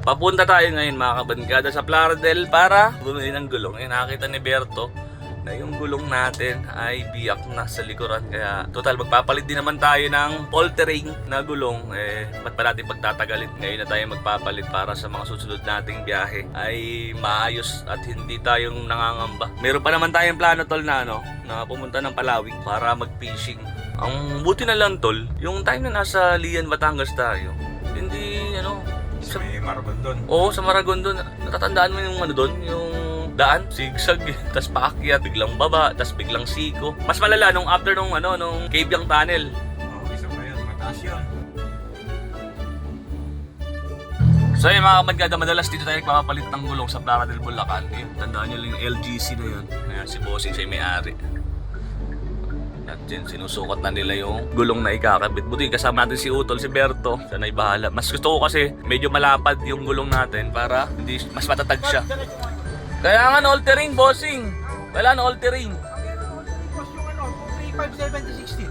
Papunta tayo ngayon mga kabangkada sa Plaridel para bumili ng gulong. Eh, nakakita ni Berto na yung gulong natin ay biyak na sa likuran. Kaya total magpapalit din naman tayo ng all-terrain na gulong. Eh, ba't pa natin pagtatagalin? Ngayon na tayo magpapalit para sa mga susunod nating biyahe ay maayos at hindi tayong nangangamba. Meron pa naman tayong plano tol na na pumunta ng Palawig para mag-fishing. Ang buti na lang tol, yung time na nasa Lian, Batangas tayo, hindi Sa may Maragon doon. Oo, sa Maragon doon. Natatandaan mo yung doon, yung daan, sigsag, tas paakyat, biglang baba, tas biglang siko. Mas malala nung after nung Cabyang Tunnel. Oo, isa pa yun. Mataas yun. So yun mga kabangkada, madalas dito tayo nagpapalit ng gulong sa Plaridel, Bulacan. Tandaan nyo lang yung LGC na yun. Ayan, si Bossing siya yung may-ari. At yun, sinusukat na nila yung gulong na ikakabit. Buti kasama natin si Utol, si Berto. Siya na ibahala. Mas gusto ko kasi medyo malapad yung gulong natin para hindi mas matatag siya. Kaya nga all-terrain, Bossing. Wala na all-terrain. Yung 357060.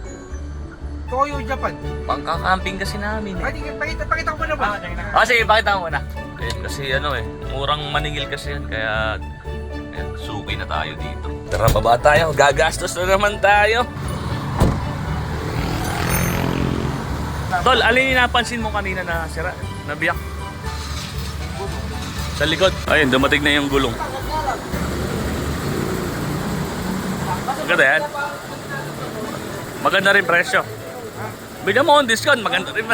Toyo Japan. Pangkakamping kasi namin eh. Ay, pakita ko muna ba? Sige, pakita mo muna. Kasi murang maningil kasi yan. Kaya, suki na tayo dito. Tara, baba tayo. Gagastos na naman tayo. Tol, alin yung napansin mo kanina na sira? Nabiyak? Sa likod. Ayun, dumating na yung gulong. Maganda yan. Maganda rin presyo. Bigyan mo akong discount, maganda rin.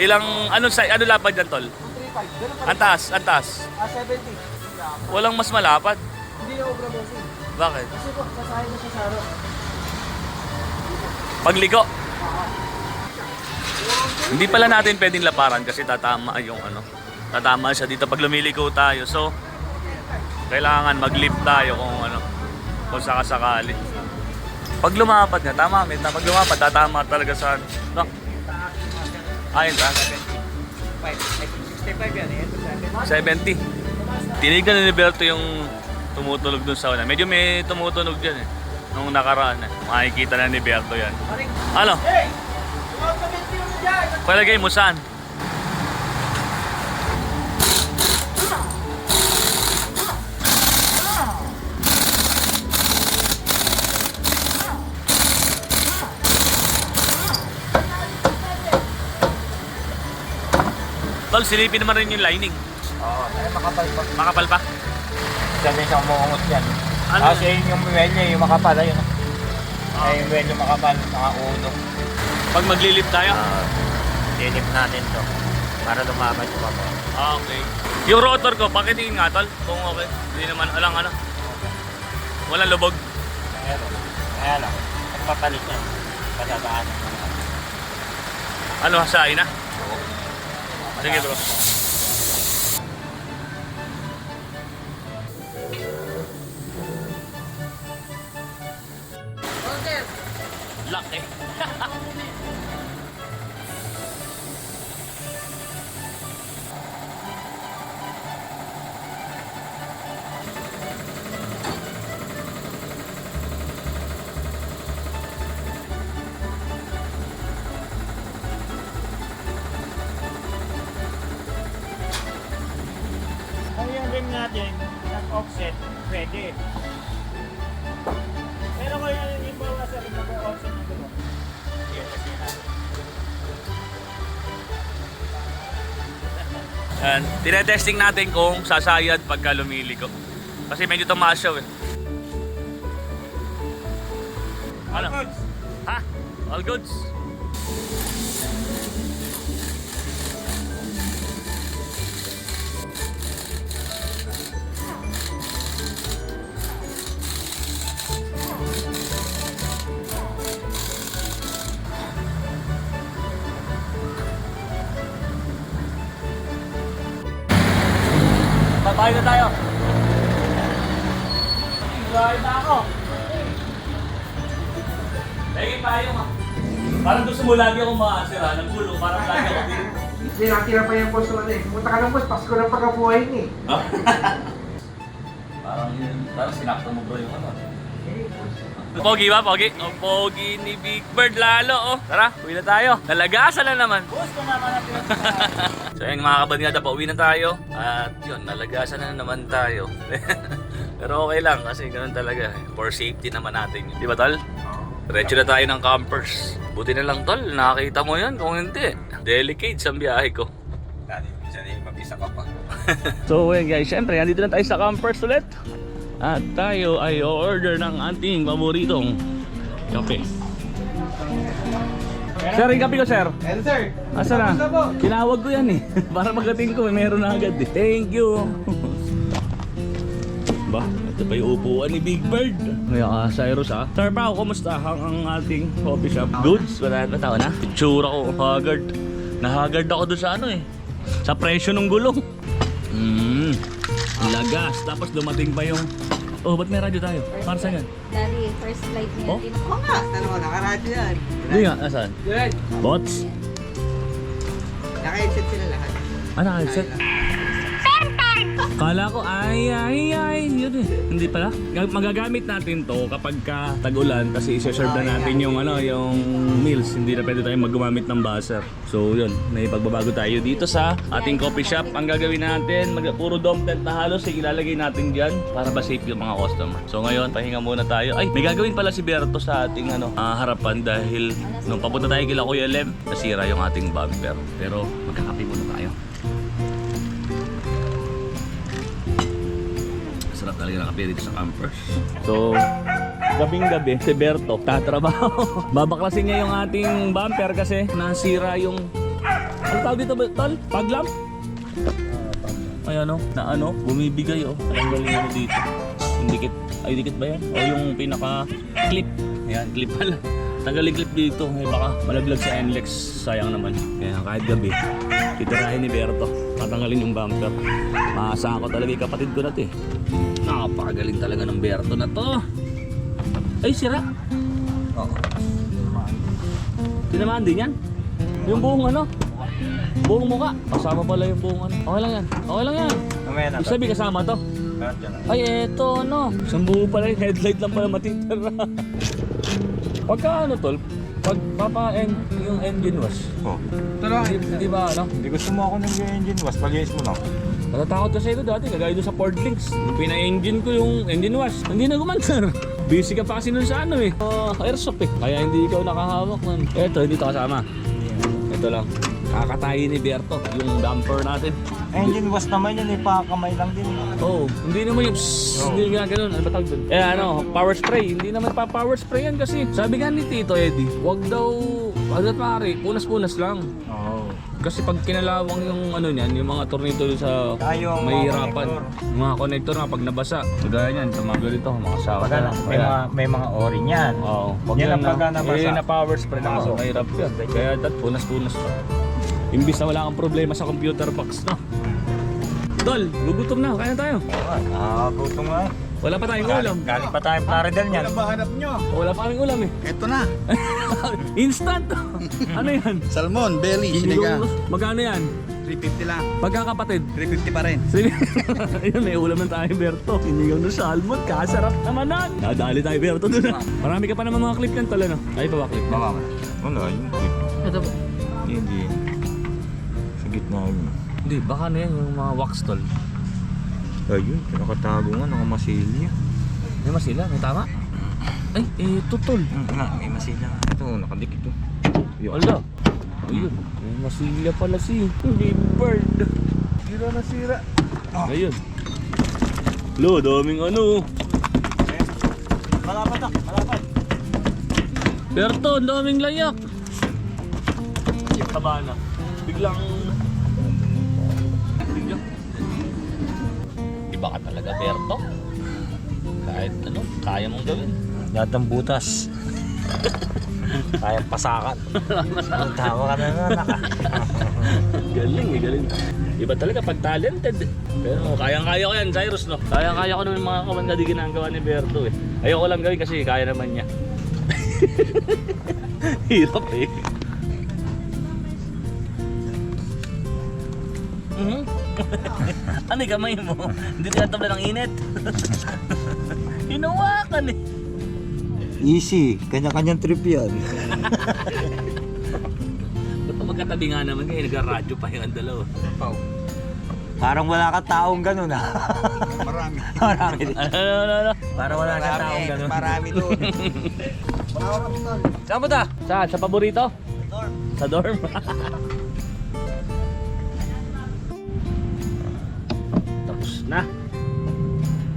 Ilang, ano lapad dyan, tol? 35. Antas. 70. Walang mas malapad. Hindi na obra bossing. Bakit? Kasi po, sasahin mo siya sa araw. Pagligo. Hindi pala natin pwedeng laparan kasi tatama yung tatama siya dito pag lumiliko tayo. So, kailangan mag-lift tayo kung sakasakali. Pag lumapad nga, tama, pag lumapad, tatama talaga sa ayun ta. 65 yan eh. 70. Tinigan ni Berto yung tumutunog dun sa una. Medyo may tumutunog dyan eh. Nung nakaraan eh. Makikita na ni Berto yan. Ano? Hey! Huwag ka yung dyan! Palagay mo saan? Tol, silipin naman rin yung lining. Oo, ay makapal pa. Makapal pa? Diyan din siya umungot yan. Ano Kasi yung welyo, yung makapal, ayun. Ay, yung welyo makapal, mga uno. Pag maglilip tayo? Dilip natin to. Para lumabas yung mga. Okay. Yung rotor ko, pakitingin nga tol. Kung okay. Hindi naman, walang lubog. Kaya lang, pagpapalit yan. Padadaan. Ano, hasain na? Sige bro. Laki. Kung yung rim natin, nag-offset, pwede. Pero kung yung ibawa sa rim, nag-offset ng gulo. Yan kasi natin. Yan. Tinetesting natin kung sasayad pagka lumiliko. Kasi medyo tumaas siya eh. Ano? All goods. Ha? All goods. Babae na tayo. Babae na ako. Lagi tayo ma. Parang gusto mo lagi akong makasira ng gulo. Parang lagi ako din. Hindi, nakatira pa yung boss naman eh. Pumunta ka ng boss, Pasko ng pagkabuhay ni. Parang sinakto mo bro yung Pogi ba, Pogi? Ang pogi ni Big Bird lalo, oh. Tara, uwi na tayo. Nalagasan na naman. Gusto naman natin. So ayun mga kabandgada, pauwi na tayo. At yun, nalagasan na naman tayo. Pero okay lang kasi ganun talaga. For safety naman natin yun. Di ba, Tol? Diretso na tayo ng campers. Buti na lang, Tol. Nakakita mo yan. Kung hindi, delicate sa biyahe ko. Dati, minsan mag-isa ka pa. So yun guys, syempre nandito na tayo sa campers ulit. At tayo ay order ng ating paboritong kape. Sir, yung kape ko, sir. And sir, Asa na? Tinawag ko yan eh. Para magating ko, meron na agad eh. Thank you. Ba, ito pa yung upuan ni Big Bird. Ngayon Cyrus ha. Sir Pao, kumusta ang ating coffee shop? Goods? Wala na tao na? Itsura ko, haggard. Nahagard ako doon sa ano eh. Sa presyo ng gulong. Lagas. Tapos dumating pa yung... Oh, ba't may radyo tayo? Para saan yan? Dari, first flight niya. Oh? Oo nga, dalawa nakaradyo yan. Hindi nga, nasaan? Good. Bots? Naka-headset sila lahat. Ah, naka-headset? Kala ko, ay, yun eh. Hindi pala. Magagamit natin to kapag ka tag-ulan kasi isa-serve na natin yung ano, yung meals. Hindi na pwede tayong maggumamit ng buzzer. So yun, may pagbabago tayo dito sa ating coffee shop. Ang gagawin natin, puro dome tent na halos ilalagay natin dyan para ba safe yung mga customer. So ngayon, pahinga muna tayo. Ay, may gagawin pala si Berto sa ating harapan dahil nung papunta tayo kila Kuya Lem, nasira yung ating bumper. Pero magkakape muna tayo. Sarap talaga ng kape dito sa campers. So, gabing-gabi, si Berto tatrabaho. Babaklasin niya yung ating bumper kasi nasira yung... Ano tawag dito, Tol? Paglamp? Ay na bumibigay oh. Ang galing ano dito. Yung dikit. Ay, dikit ba yan? O yung pinaka-clip. Ayan, clip pala. Tanggalin clip dito. Ay, baka malaglag sa NLEX. Sayang naman. Kaya kahit gabi, titirahin ni Berto. Tatanggalin yung bumper. Maasa ako talaga yung kapatid ko na ito eh. Napakagaling talaga ng Berto na to. Ay, sira. Tinamaan din yan. Yung buong buong muka. Kasama pala yung buong Okay lang yan. Okay lang yan. Mamaya na. Ibig sabihin kasama to. Ay, eto Isang buo pala yung headlight lang pala matitira. Pagka Tol, pag yung engine wash. Oh. Hindi ba Hindi gusto mo ako ng engine wash. Pag-iis mo lang. Natatakot kasi ito dati, kagaya doon sa Ford Links. Pina-engine ko yung engine wash. Hindi na gumandar. Busy ka pa kasi nun sa airsoft eh. Kaya hindi ikaw nakahawak nun. Eto, hindi ito kasama. Ito lang. Kakatayin ni Berto yung bumper natin. Engine wash naman yan, ipakamay lang din. Oh, hindi naman yung hindi nga ganun. Ano ba tawag doon? Power spray. Hindi naman pa power spray yan kasi. Sabi nga ni Tito Eddie, wag daw maaari, punas-punas lang. Oo. Kasi pag kinalawang yung niyan, yung mga tornado sa Yung mahirapan. mga Mga connector nga pag nabasa. Kagaya niyan, tumagal ito, makasaka Pagka na. may mga ori niyan. Oo. Pag Yan yan ang pagka nabasa. na power spray lang. So, mahirap yan. Kaya punas-punas pa. Imbis na wala kang problema sa computer box, no? Tol, gugutom na. Kaya na tayo. Nakakagutom nga. Wala pa tayong ulam. Galing pa tayong Plaridel niyan. Ano ba hanap nyo? Wala pa kaming ulam eh. Ito na. Instant! Ano yan? Salmon, belly, sinigang. Magkano yan? 350 lang. Pagkakapatid. 350 pa rin. Ayun, may ulam na tayo, Berto. Sinigang na salmon. Kasarap naman nun. Nadali tayo, Berto, doon. Marami ka pa naman mga clip yan, tala, no? Ay, pa ba clip? Wala, yung tip. Ito ba? Hindi. Sa gitna yun. Hindi, baka na yan yung mga wax tol. Ayun, nakatago nga, nakamasilya. May masila, may tama? Ay, ito tol. May masilya. Ito, nakadikit to. Wala. Ayun, may masilya pala si Big Bird. Sira na sira. Ayun. Lo, daming Malapad na, malapad. Berto, ang daming layak. Taba na. Biglang... Iba ka talaga, Berto. Kahit kaya mong gawin. Lahat ng butas. Kayang pasakan. Tawa ka na naman. Galing galing. Iba talaga pag talented. Pero kayang-kaya ko yan, Cyrus, no? Kayang-kaya ko naman mga kamangga ginagawa ni Berto eh. Ayoko lang gawin kasi kaya naman niya. Hirap eh. Ano yung kamay mo? Hindi tinatabla ng init. Hinawakan eh. Easy. Kanya-kanyang trip yan. Ba't pa magkatabi nga naman kayo? Nag-radyo pa yung dalawa. Parang wala ka taong ganun ah. Marami. Marami din. Ano? Parang wala ka taong ganun. Marami doon. Saan mo ta? Saan? Sa paborito? Sa dorm. Tapos na.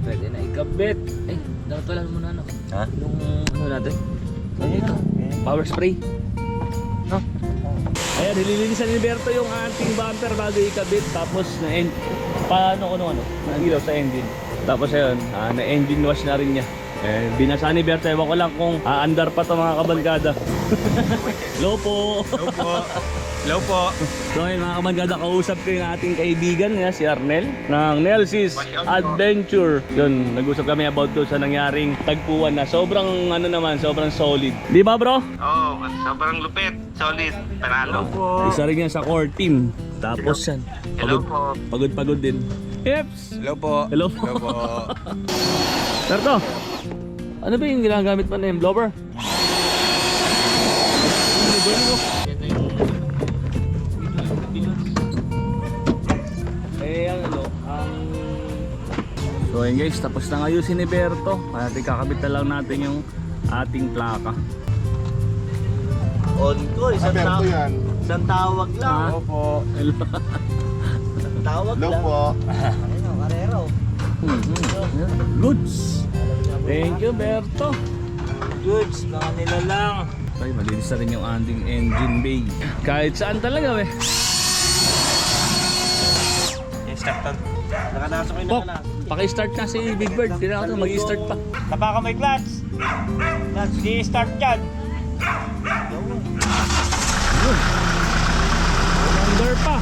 Pwede na ikabit. Eh, dapat wala muna ano. Ha? Yung ano natin? Ano ito? Power spray. No? Ayan, nililinisan ni Berto yung ating bumper bago ikabit. Tapos paano nag-ilaw sa engine. Tapos ayun, na-engine wash na rin niya. Eh, binasa ni Berto, ewan ko lang kung aandar pa to mga kabalgada. Hello po! Hello po. Hello po. So ayun mga kabalgada, kausap ko yung ating kaibigan si Arnel ng Nelsys Adventure. Yun, nag-usap kami about doon sa nangyaring tagpuan na sobrang sobrang solid. Di ba bro? Oo, sobrang lupit, solid, panalo. Isa rin yan sa core team. Tapos yan, Hello po. pagod din. Yeps! Hello po. Hello po. Hello po. Berto, ano ba yung ginagamit pa na yung blower? So ayun guys, tapos na ayusin ni Berto. Kaya kakabit na lang natin yung ating plaka. On ko, isang tawag lang. Hello po. Hello. Tawag Hello lang. po. Ano, karero. Goods. Thank you Berto. Goods, mga nila lang. Ay, malinis na rin yung ating engine bay. Kahit saan talaga eh. Nakanasok yung Pok, paki-start na si Big Bird. Kailangan ko mag-i-start pa. Tapa ka may clutch. Clutch, di-start dyan. Under pa.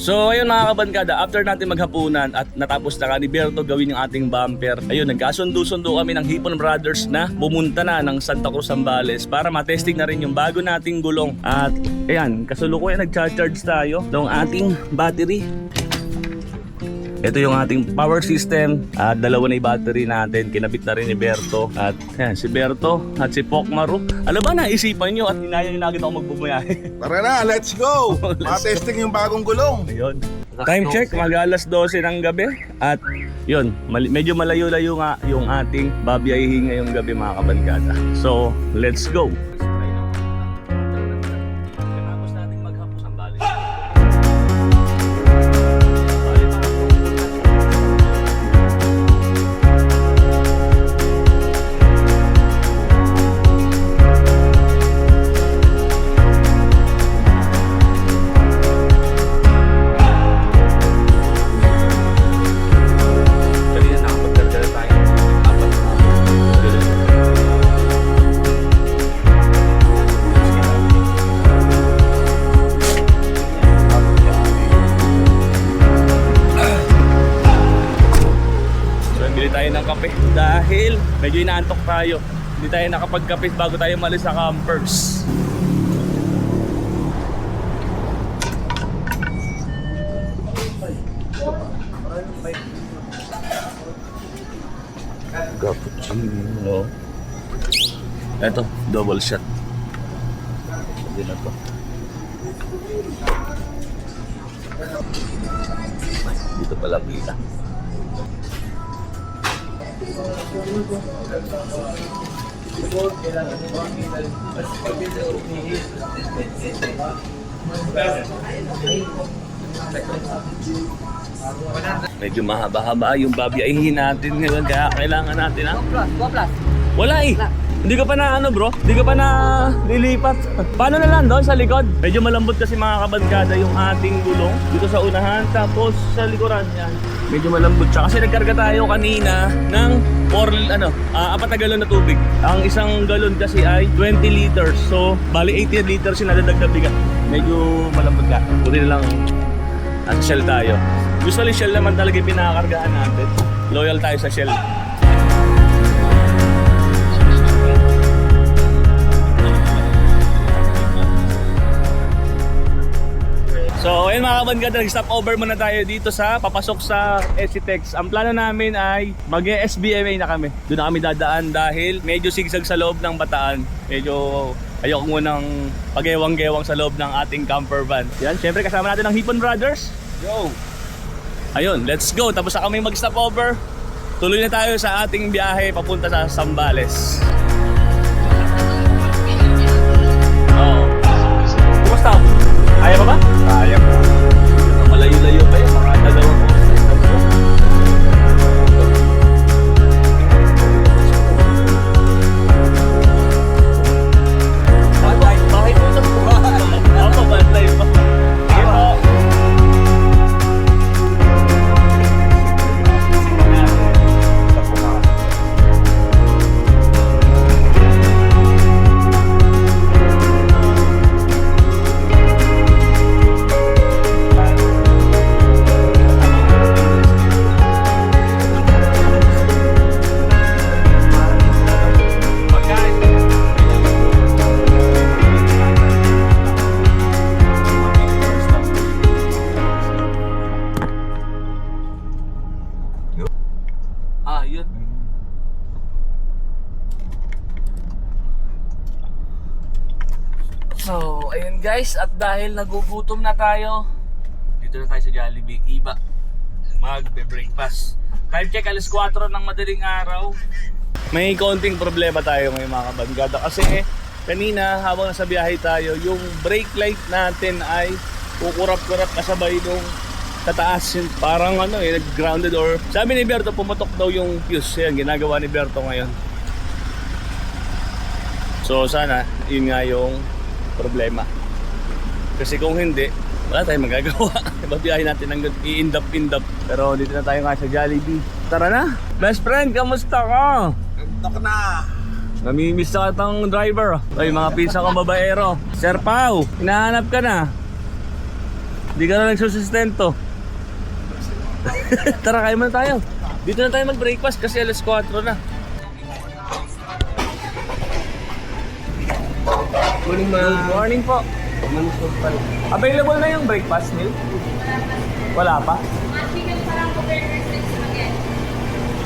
So ayun mga kabankada, after natin maghapunan at natapos na ni Berto gawin yung ating bumper, ayun, nagkasundo-sundo kami ng Hipon Brothers na pumunta na ng Santa Cruz, Zambales para matesting na rin yung bago nating gulong. At ayan, kasulukuyan nagcha-charge tayo ng ating battery. Ito yung ating power system at dalawa na yung battery natin. Kinabit na rin ni Berto. At yan, si Berto at si Pokmaru. Ano ba naisipan nyo at hinaya nyo na agad ako magbubuyahe? Tara na, let's go. Ma-testing yung bagong gulong. Ayun. Time check, mag-alas 12 ng gabi. At yun, medyo malayo-layo nga yung ating babiyahihin ngayong gabi mga kabankada. So, let's go! Dahil medyo inaantok tayo, hindi tayo nakapagkape bago tayo malis sa campers. Cappuccino. Eto, double shot. Hindi na to. Dito pala kita. Medyo mahaba-haba yung babiyahin natin ngayon kaya kailangan natin wala eh. Hindi ka pa na bro? Hindi ka pa na lilipat? Paano na lang doon sa likod? Medyo malambot kasi mga kabankada yung ating gulong dito sa unahan tapos sa likuran yan. Medyo malambot siya kasi nagkarga tayo kanina ng 4 na galon na tubig. Ang isang galon kasi ay 20 liters. So, bali 80 liters yung nadadagdag bigat. Medyo malambot ka. Buti na lang at Shell tayo. Usually Shell naman talaga yung pinakargahan natin. Loyal tayo sa Shell. So ayun mga kabangga, nag-stop over muna tayo dito sa papasok sa SCTEX. Ang plano namin ay mag-SBMA na kami. Doon na kami dadaan dahil medyo sigsag sa loob ng Bataan. Medyo ayoko munang pag-ewang-gewang sa loob ng ating camper van. Yan, syempre kasama natin ang Hipon Brothers. Go! Ayun, let's go. Tapos na kami mag-stop over. Tuloy na tayo sa ating biyahe papunta sa Zambales. Oh. Kumusta? Kaya pa ba? Kaya mo. Malayo-layo pa yun, mga dalawang oras. Bakit mo ito? Ako, bantay pa. Sige po. Ah, yun. So, ayun guys, at dahil nagugutom na tayo, dito na tayo sa Jollibee, iba. Magbe-breakfast. Time check, alas 4 ng madaling araw. May konting problema tayo ngayon mga kabangada kasi kanina habang nasa biyahe tayo, yung brake light natin ay kukurap-kurap kasabay nung tataas yun. Parang nag-grounded or sabi ni Berto pumutok daw yung fuse. Yan, ginagawa ni Berto ngayon. So sana, yun nga yung problema. Kasi kung hindi, wala tayong magagawa. Babiyahin natin hanggang i-indap-indap. Pero dito na tayo nga sa Jollibee. Tara na! Best friend, kamusta ka? Tok na. Namimiss na katang driver. Ay, mga pinsa kong babaero. Sir Pao, hinahanap ka na. Hindi ka na nagsusustento. Tara, kayo muna tayo. Dito na tayo mag-breakfast kasi alas 4 na. Morning, ma. Good morning po. Available na yung breakfast meal? Wala pa? Chicken parang burger steak spaghetti.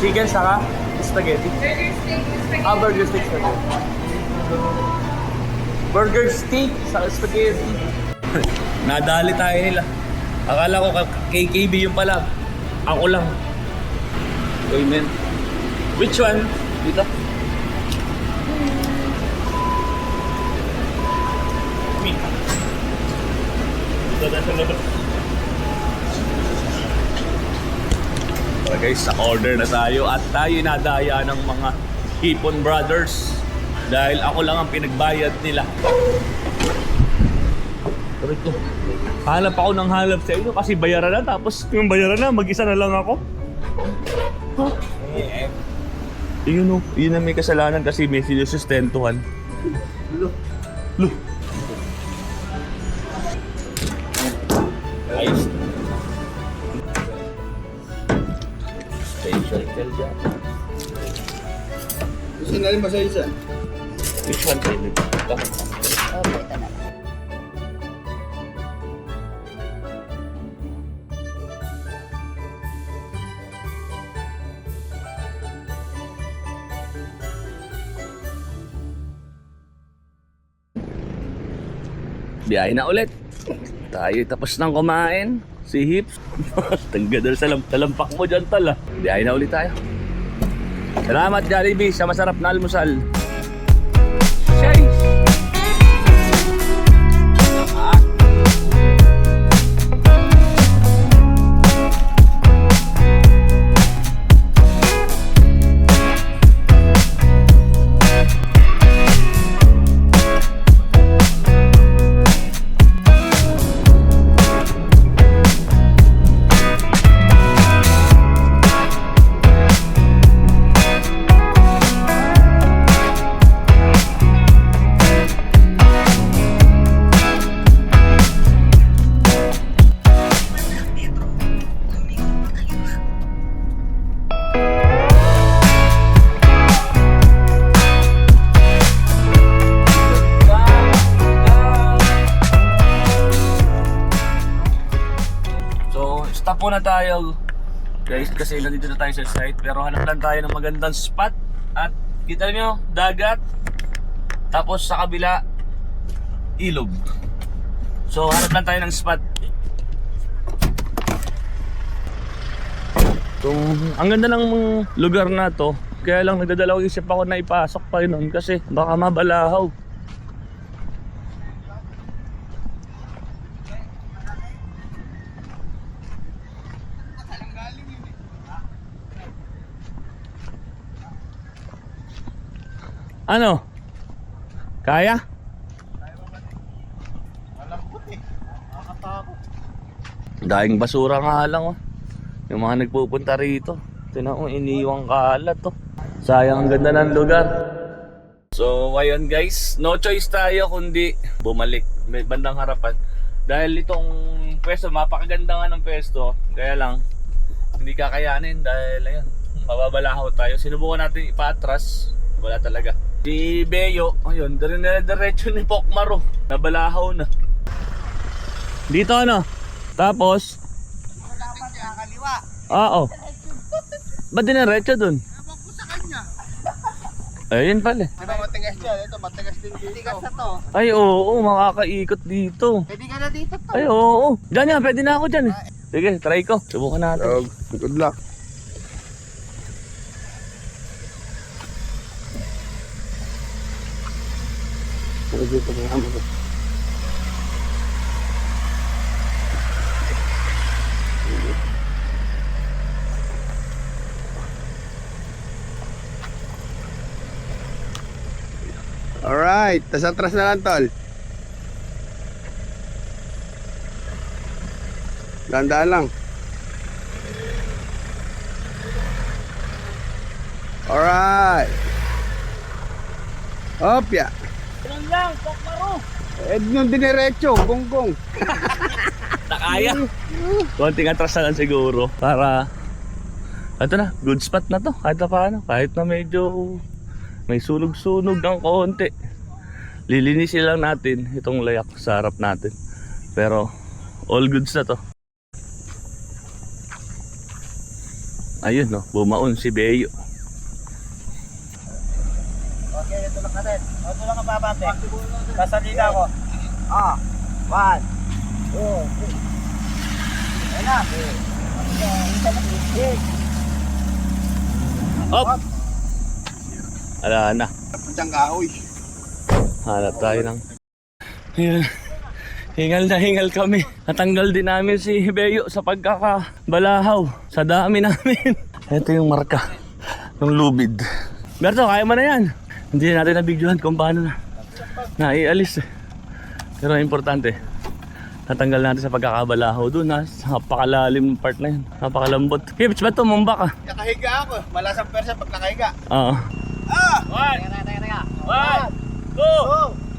Chicken saka spaghetti? Burger steak spaghetti. Ah, burger steak spaghetti. Burger steak saka spaghetti. Nadali tayo nila. Akala ko KKB yung pala. Ako lang. Uy, men. Which one? Dito? Tara guys, order na tayo at tayo nadaya ng mga Hipon Brothers dahil ako lang ang pinagbayad nila. Ito. Hanap ako ng hanap sa inyo kasi bayaran na, tapos yung bayaran na, mag-isa na lang ako. Huh? Yun o, yun na may kasalanan kasi may sinusustentuhan. Lo. Ayos. Special dyan. Gusto na rin ba sa isa? Which one sa inyo? Ito. Okay, ito na. Biyahe na ulit. Tayo tapos nang kumain. Si Hips. Tanggadal sa lampak mo dyan tala. Biyahe na ulit tayo. Salamat Jollibee sa masarap na almusal. Cheers! Stop muna tayo guys kasi nandito na tayo sa site, pero hanap lang tayo ng magandang spot. At kita nyo, dagat, tapos sa kabila ilog. So hanap lang tayo ng spot. So, ang ganda ng lugar na to, kaya lang nagdadalawang isip ako na ipasok pa yun kasi baka mabalahaw. Ano? Kaya? Daing basura nga lang oh. Yung mga nagpupunta rito. Tinan mo, iniwang kalat to. Sayang ang ganda ng lugar. So ayun guys, no choice tayo kundi bumalik. May bandang harapan. Dahil itong pwesto, mapakaganda nga ng pwesto. Kaya lang, hindi kakayanin dahil ayun, mababalahaw tayo. Sinubukan natin ipatras. Wala talaga. Si Beyo, ayun, diretso ni Pokmaro. Nabalahaw na. Dito ano? Tapos oo. Ba't diniretso dun? Ewan ko sa kanya. Ayun pala. Di ba matigas dyan? Ito, matigas din dito. Matigas na to. Ay oo, makakaikot dito. Pwede ka na dito to. Ay oo. Diyan yan, pwede na ako dyan eh. Sige, try ko. Subukan natin. Good luck. Dito na naman. Alright, tas atras na lang tol. Gandaan lang. Alright. Opya. Ilan lang, Pokmaro. Nung diniretso, gonggong. Nakaya. Konting atras na lang siguro. Para, ito na, good spot na to. Kahit na paano, kahit na medyo may sunog-sunog ng konti. Lilinisin lang natin itong layak sa harap natin. Pero all goods na to. Ayun no, bumaon si Beyo. Okay, ito lang natin. Ito lang ang babate. Sasalina ko. 1, 2, 3. Ayan na. Up! Ala na. Putang kahoy. Hanap tayo ng... Ayan. Hingal na hingal kami. Natanggal din namin si Beyo sa pagkakabalahaw. Sa dami namin. Ito yung marka ng lubid. Berto, kaya mo na yan. Hindi natin nabigyohan kung paano na naialis eh. Pero importante, natanggal natin sa pagkakabalahaw doon ha. Napakalalim ng part na yun. Napakalambot. Kips, ba't tumumba ka? Nakahiga ako. Malasang persa pag nakahiga. Oo. 1, 2,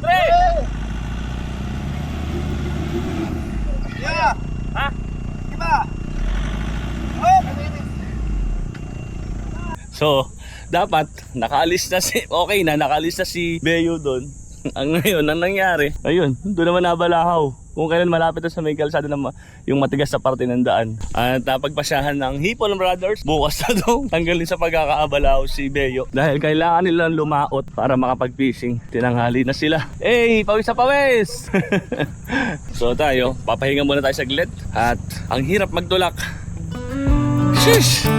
3. Yeah. Ha? Diba? So, dapat nakaalis na nakaalis na si Beyo doon. Ang ngayon, ang nangyari, ayun, doon naman nabalahaw. Kung kailan malapit na sa may kalsada na yung matigas na parte ng daan. At napagpasyahan ng Hipon Brothers, bukas na daw tanggalin sa pagkakaabalahaw si Beyo. Dahil kailangan nilang lumaot para makapag-fishing. Tinanghali na sila. Hey, pawis sa pawis! So tayo, papahinga muna tayo saglit. At ang hirap magtulak. Shish!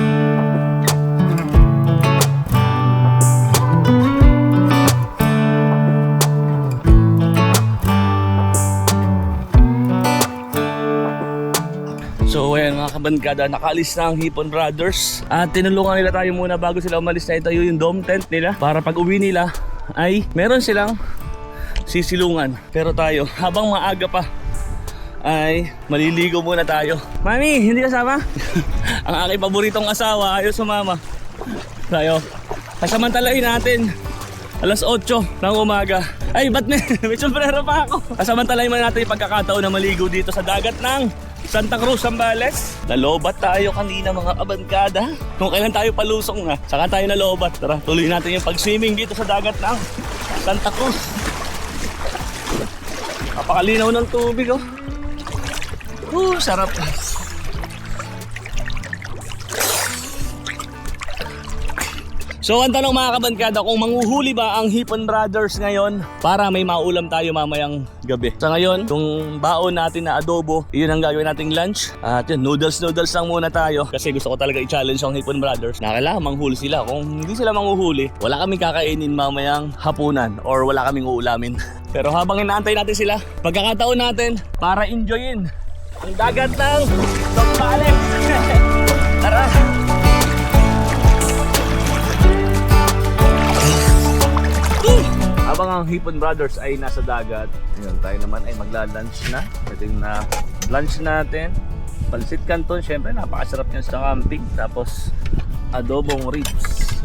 So ayan mga kabandkada, nakaalis na ang Hipon Brothers. At tinulungan nila tayo muna bago sila umalis na itayo yung dome tent nila. Para pag uwi nila ay meron silang sisilungan. Pero tayo, habang maaga pa, ay maliligo muna tayo. Mami, hindi kasama? Ang aking paboritong asawa ayaw sumama. Tayo, kasamantalahin natin alas 8 ng umaga. Ay, ba't may sombrero pa ako? Kasamantalahin man natin yung pagkakataon na maligo dito sa dagat ng Santa Cruz, Zambales. Nalobat tayo kanina mga kabangkada. Kung kailan tayo palusong na, saka tayo nalobat. Tara, tuloy natin yung pag-swimming dito sa dagat ng Santa Cruz. Napakalinaw ng tubig oh. Sarap. So ang tanong mga kabankada, kung manghuhuli ba ang Hipon Brothers ngayon para may maulam tayo mamayang gabi. Sa ngayon, kung baon natin na adobo, yun ang gagawin nating lunch. At yun, noodles lang muna tayo. Kasi gusto ko talaga i-challenge ang Hipon Brothers na kailangan manghuli sila. Kung hindi sila manghuhuli, wala kaming kakainin mamayang hapunan or wala kaming uulamin. Pero habang inaantay natin sila, pagkakataon natin para enjoyin ang dagat ng Sambales. Tara! Habang ang Hipon Brothers ay nasa dagat, yun, tayo naman ay magla-lunch na. Ito yung na lunch natin. Pansit Canton, syempre napakasarap niyan sa camping. Tapos adobong ribs.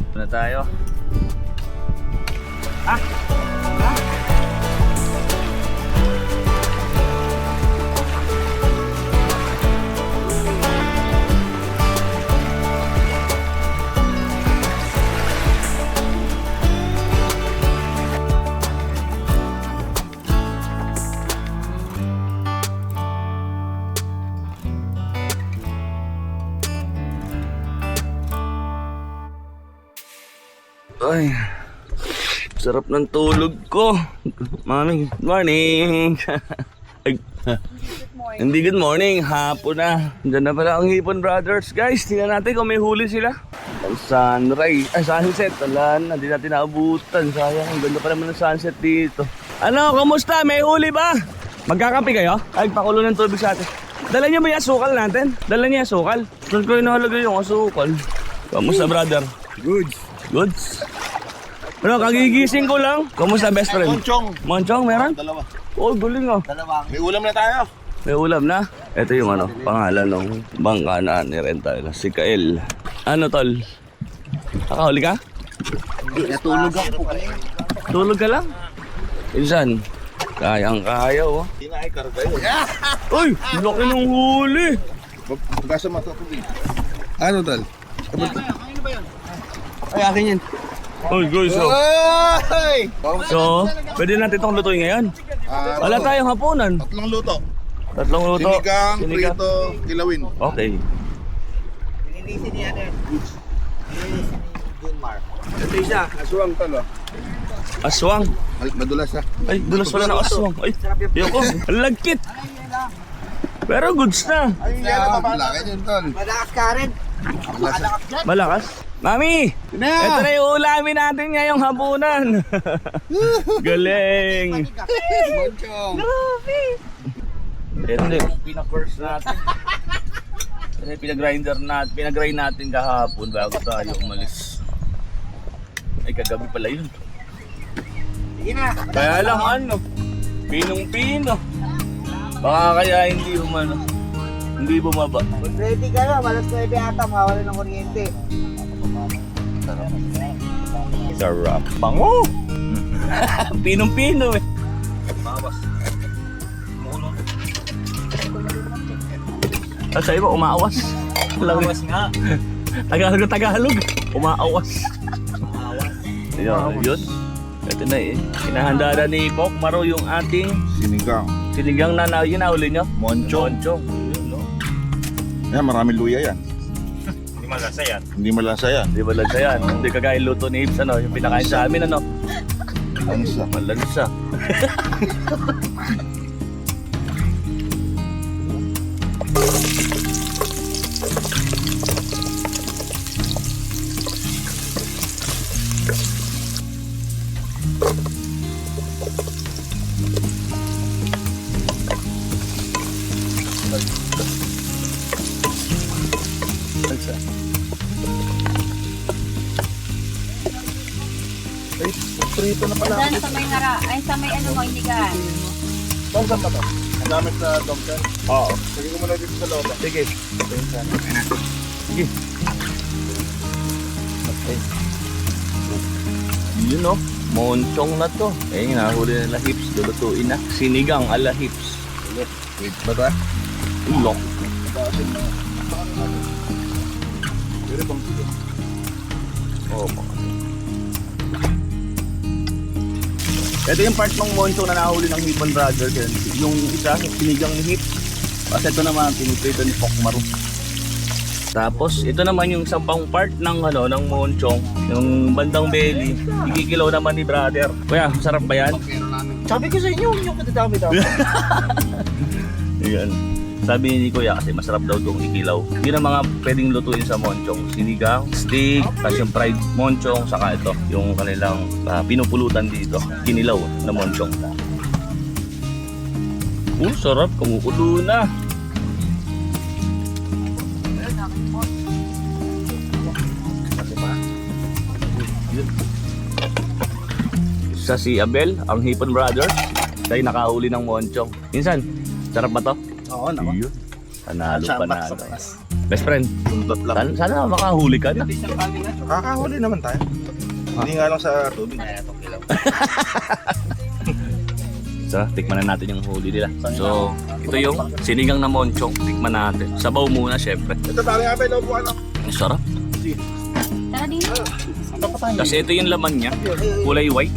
Ito na tayo. Ay, sarap ng tulog ko. Mami, good morning. Ay, hindi good morning, hapon na. Diyan na pala ang Hipon Brothers, guys. Tingnan natin kung may huli sila. Ang sunrise, sunset. Wala na, hindi natin naabutan. Sayang, ang ganda pa naman ng sunset dito. Ano, kamusta? May huli ba? Magkakape kayo? Ay, pakulo ng tubig sa atin. Dala niyo ba yung asukal natin? Dala niya asukal? Saan ko inahalaga yung asukal? Kamusta, brother? Goods. Ano, kagigising ko lang. Kamusta, best friend? Monchong, meron? Dalawa. Oh, galing ah. May ulam na tayo. May ulam na. Ito yung ano, pangalan ng bangka na ni-rental. Si Kael. Ano, tol? Nakahuli ka? Hindi, natulog ako. Tulog ka lang? Insan? Kayang-kaya, oh. Hindi na ay karga yun. Uy! Laki ng huli! Gasa matutubig. Ano, tal? Ay, akin yan. Uy, guys, oh. Ay! So, pwede natin itong lutuin ngayon. Wala tayong hapunan. Tatlong luto. Tatlong luto. Sinigang, prito, kilawin. Okay. Pinilisin niya yan. Pinilisin ni Gunmar. Ito isa, aswang talo. Aswang. Madulas ha. Ay, dulas pala ng aswang. Ay, yoko. Ang lagkit. Pero goods na. Ay, yan ang malaki yun, tol. Malakas ka rin. Malakas. Malakas. Mami! Ito na yung ulamin natin ngayong hapunan. Galing. Ito na yung pinag-burst natin. Kasi pinag-grind natin kahapon bago tayo umalis. Ay, kagabi pala yun. Sige na. Kaya lang ano, pinong-pino. Baka kaya hindi bumaba. Ready ka na. Malas 9 ata. Mawala ng kuryente. Sarap. Bango! Pinong-pino eh. Bawas. Sa iba, umaawas. Umaawas nga. Tagalog. Umaawas. Yun. Ito na eh. Kinahanda na ni Pok Maro yung ating sinigang na yun na uli nyo. Monchong. Monchong. Yun, no? Yan, maraming luya yan. Hindi malasa yan. Di ba lang yan? Hindi kagaya luto ni Ibs, ano? Yung pinakain sa amin, ano? Lansa. Malansa. Prito na pala. Diyan sa may sa may ano mo, inigan. Dongkan ba to? Ang gamit na dongkan. Oo. Sige ko muna dito sa loob. Sige. Sige. Okay. Yun no, monchong na to. Eh, nahuli na hips, lulutuin na. Sinigang ala hips. Wait, ba ba? Ulok. Pero bang sige. Oo, ito yung part ng monchong na nahuli ng Hipon Brothers. Yung isa, sinigang ni hips. Kasi ito naman, piniprito ni Pok Maro. Tapos ito naman yung isang pang part ng ng monchong, yung bandang belly, ikikilaw naman ni brother. Kuya, masarap ba yan? Sabi ko sa inyo, yung kadami-dami. Ayan. Sabi ni Kuya kasi masarap daw itong ikilaw. Yun ang mga pwedeng lutuin sa monchong. Sinigang, steak, tapos yung fried monchong, saka ito, yung kanilang pinupulutan dito. Kinilaw na monchong. Sarap. Kumukulo na. Sa si Abel, ang Hipon Brothers, siya nakahuli ng monchong. Minsan, sarap ba to? Oo, naman. Yun. Panalo. Best friend, sana makahuli ka na. Kakahuli naman tayo. Hindi nga lang sa tubig. So, tikman na natin yung huli nila. So, ito yung sinigang na monchong. Tikman natin. Sabaw muna, syempre. Ito tali nga, Bel. Upo ano? Ang sarap. Tara din. Kasi ito yung laman niya. Kulay white.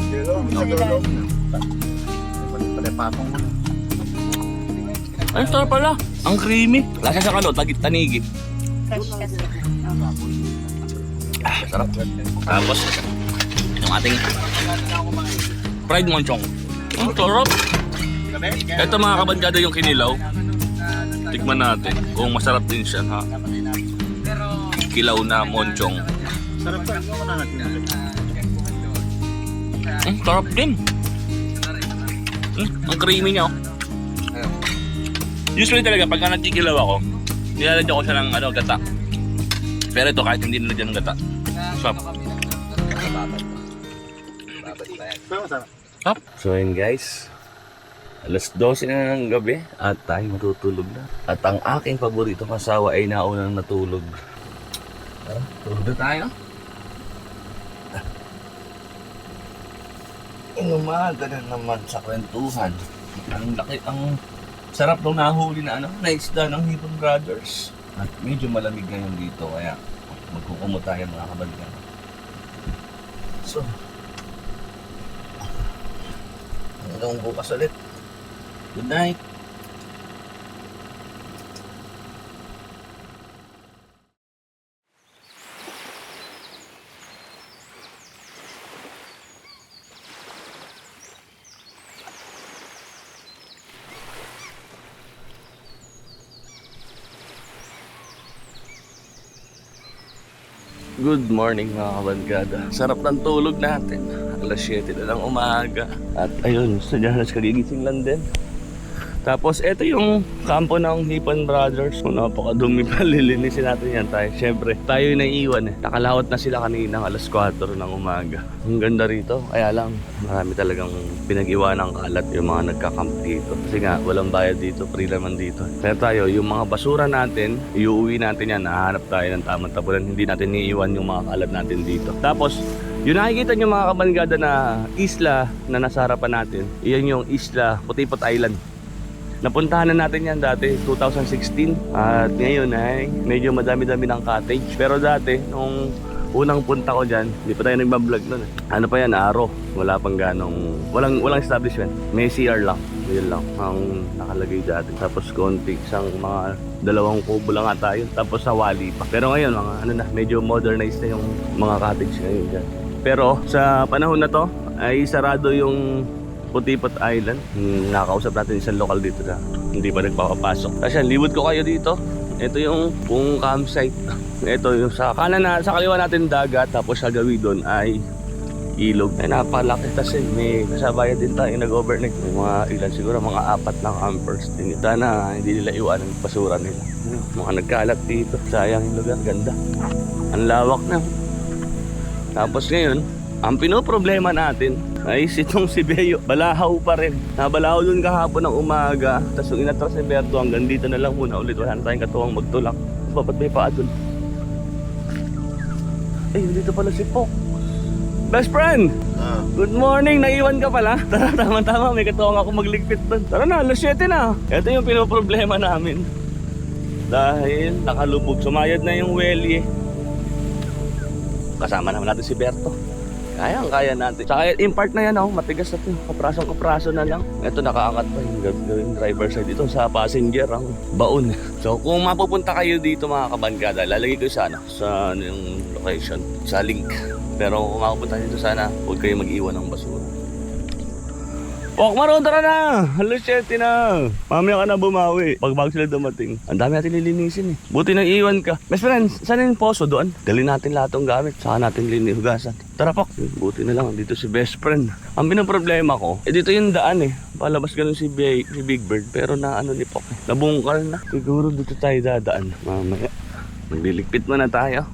Ay, sarap pala. Ang creamy. Lasa sa tanigi. Fresh kasi. Sarap. Tapos, yung ating fried monchong. Ang sarap. Ito mga kabanggada yung kinilaw. Tikman natin kung masarap din siya. Ha? Kilaw na monchong. Sarap din. Ang creamy niya. Usually talaga pagka nagkikilaw ako, nilalagyan ko siya ng gata. Pero ito kahit hindi nilagyan ng gata. Sarap. So yun guys, alas 12 na ng gabi at tayo matutulog na. At ang aking paboritong asawa ay naunang natulog. Tulog na tayo. Inumaga na naman sa kwentuhan. Ang sarap nung nahuli na na isda ng Hipon Brothers. At medyo malamig ngayon dito kaya magkukumot tayo mga kabalgan. So, hanggang bukas ulit. Good night. Good morning mga kabarkada. Sarap ng tulog natin. Alas 7 na ng umaga. At ayun, sa Janas kagigising lang din. Tapos ito yung kampo ng Hipon Brothers. Kung napakadumi pa, lilinisin natin yan tayo. Siyempre, tayo yung naiiwan Nakalawat na sila kanina alas 4 ng umaga. Ang ganda rito. Kaya lang, marami talagang pinag-iwanang kalat yung mga nagkakamp dito. Kasi nga, walang bayad dito. Free naman dito. Kaya tayo, yung mga basura natin, iuwi natin yan. Nahanap tayo ng tamang tapunan. Hindi natin niiwan yung mga kalat natin dito. Tapos, yung nakikita nyo mga kabarkada na isla na nasa harapan natin, iyan yung isla Putipot Island. Napuntahan na natin yan dati, 2016. At ngayon ay medyo madami-dami ng cottage. Pero dati, nung unang punta ko dyan, hindi pa tayo nagbablog nun Ano pa yan, Aro. Wala pang ganong, walang establishment. May CR lang. Yun lang ang nakalagay dati. Tapos konti, isang mga 2 kubo lang nga tayo. Tapos sa wali pa. Pero ngayon, mga medyo modernized na yung mga cottage ngayon dyan. Pero sa panahon na to, ay sarado yung Putipot Island. Nakakausap natin isang lokal dito na hindi pa nagpapapasok. Kasi libot ko kayo dito. Ito yung buong campsite. Ito yung sa kanan sa kaliwa natin dagat. Tapos sa gawin doon ay ilog. Ay napakalaki kasi may kasabayan din tayo nag-overnight. May mga ilan siguro, mga 4 na campers din. Sana hindi nila iwanan yung basura nila. Mga nagkalat dito. Sayang yung lugar. Ganda. Ang lawak na. Tapos ngayon, ang pinoproblema natin ay itong si Beo. Balahaw pa rin. Nabalahaw dun kahapon ng umaga. Tapos yung inatras ni Berto, hanggang dito na lang muna ulit. Wala na tayong katuwang magtulak. Ba't may paa dun? Ay, dito pala si Pok. Best friend! Good morning! Naiwan ka pala. Tara, tama-tama. May katuwang ako magligpit dun. Tara na, alas 7 na. Ito yung pinoproblema namin. Dahil nakalubog. Sumayad na yung welly. Kasama naman natin si Berto. Kaya natin. Tsaka yung part na yan, matigas na ito. Kapraso na lang. Ito nakaangat pa yung driver side dito sa passenger ang baon. So kung mapupunta kayo dito mga kabangkada, lalagay ko sa yung location, sa link. Pero kung mapupunta dito sana, huwag kayo mag-iwan ng basura. Pok, tara na! Halos 7 na! Mamaya ka na bumawi pag bago sila dumating. Ang dami natin lilinisin eh. Buti nang iwan ka. Best friend, saan yung poso doon? Dali natin lahat ng gamit. Saka natin linihugasan. Tara Pok. Buti na lang, dito si best friend. Ang problema ko, dito yung daan eh. Palabas ganun si Big Bird. Pero na ni Pok eh. Nabungkal na. Siguro dito tayo dadaan. Mamaya. Magliligpit muna tayo.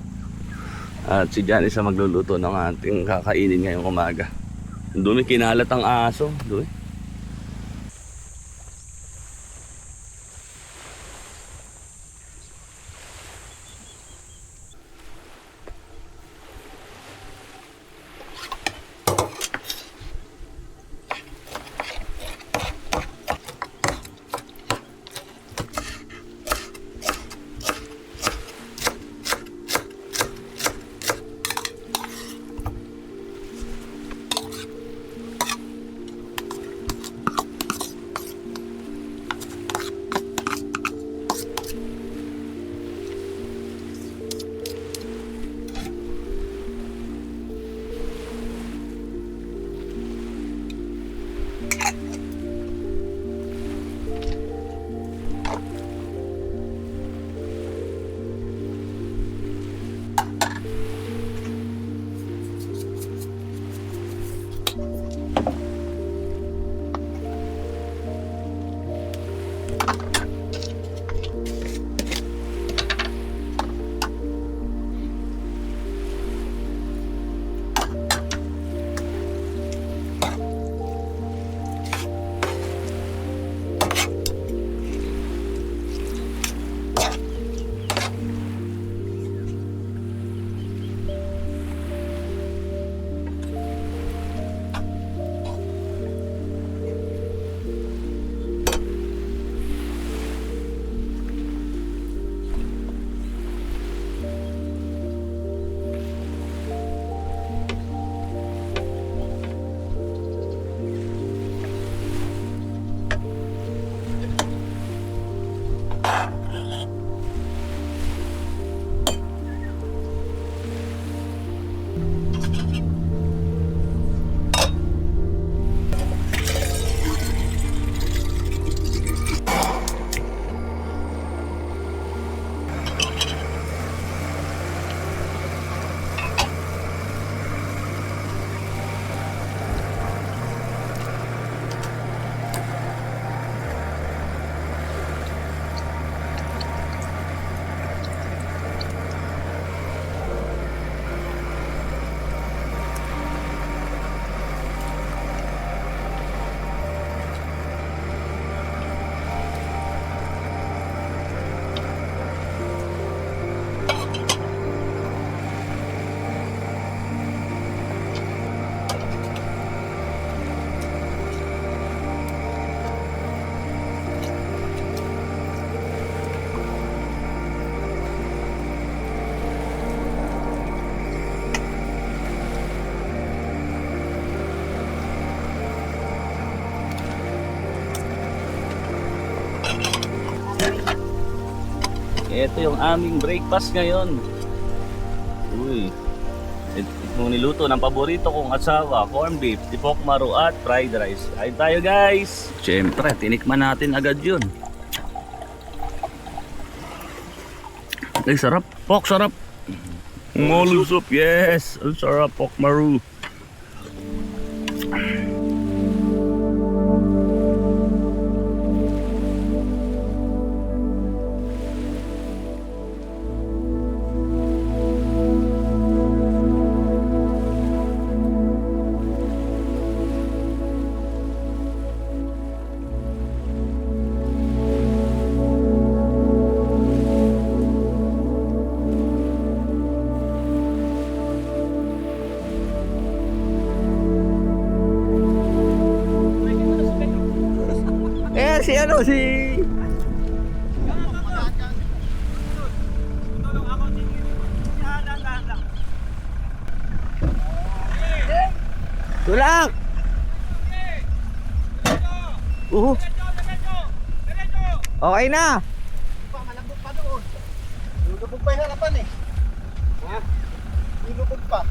At si Janice ang magluluto ng ating kakainin ngayong umaga. Doon may kinalat ang aso. Doon. Ito yung aming breakfast ngayon. Uy. Ito niluto ng paborito kong asawa, corned beef, tipok maru at fried rice. Ayun tayo guys. Siyempre, tinikman natin agad yun. Ay, sarap. Pok, sarap. Molo soup, yes. Ang sarap, pork maru. Tulak! Okay na! Malambot pa doon. Lulubog pa yung harapan eh. Ha? Lulubog pa.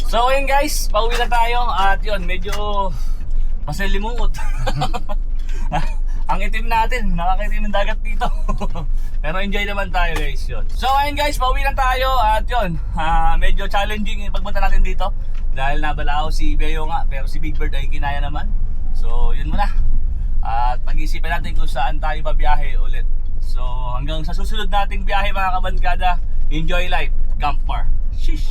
So ayun guys, pauwi na tayo at yun, medyo pasalimungot. Ang itim natin, nakakaitim ng dagat dito. Pero enjoy naman tayo guys yun. So ayun guys, pauwi na tayo at yun, medyo challenging yung pagpunta natin dito. Dahil nabalao si Beo nga, pero si Big Bird ay kinaya naman. So yun muna. At pag-iisipan natin kung saan tayo babiyahe ulit. So hanggang sa susunod nating biyahe mga kabankada, enjoy life, Campmar. Sheesh!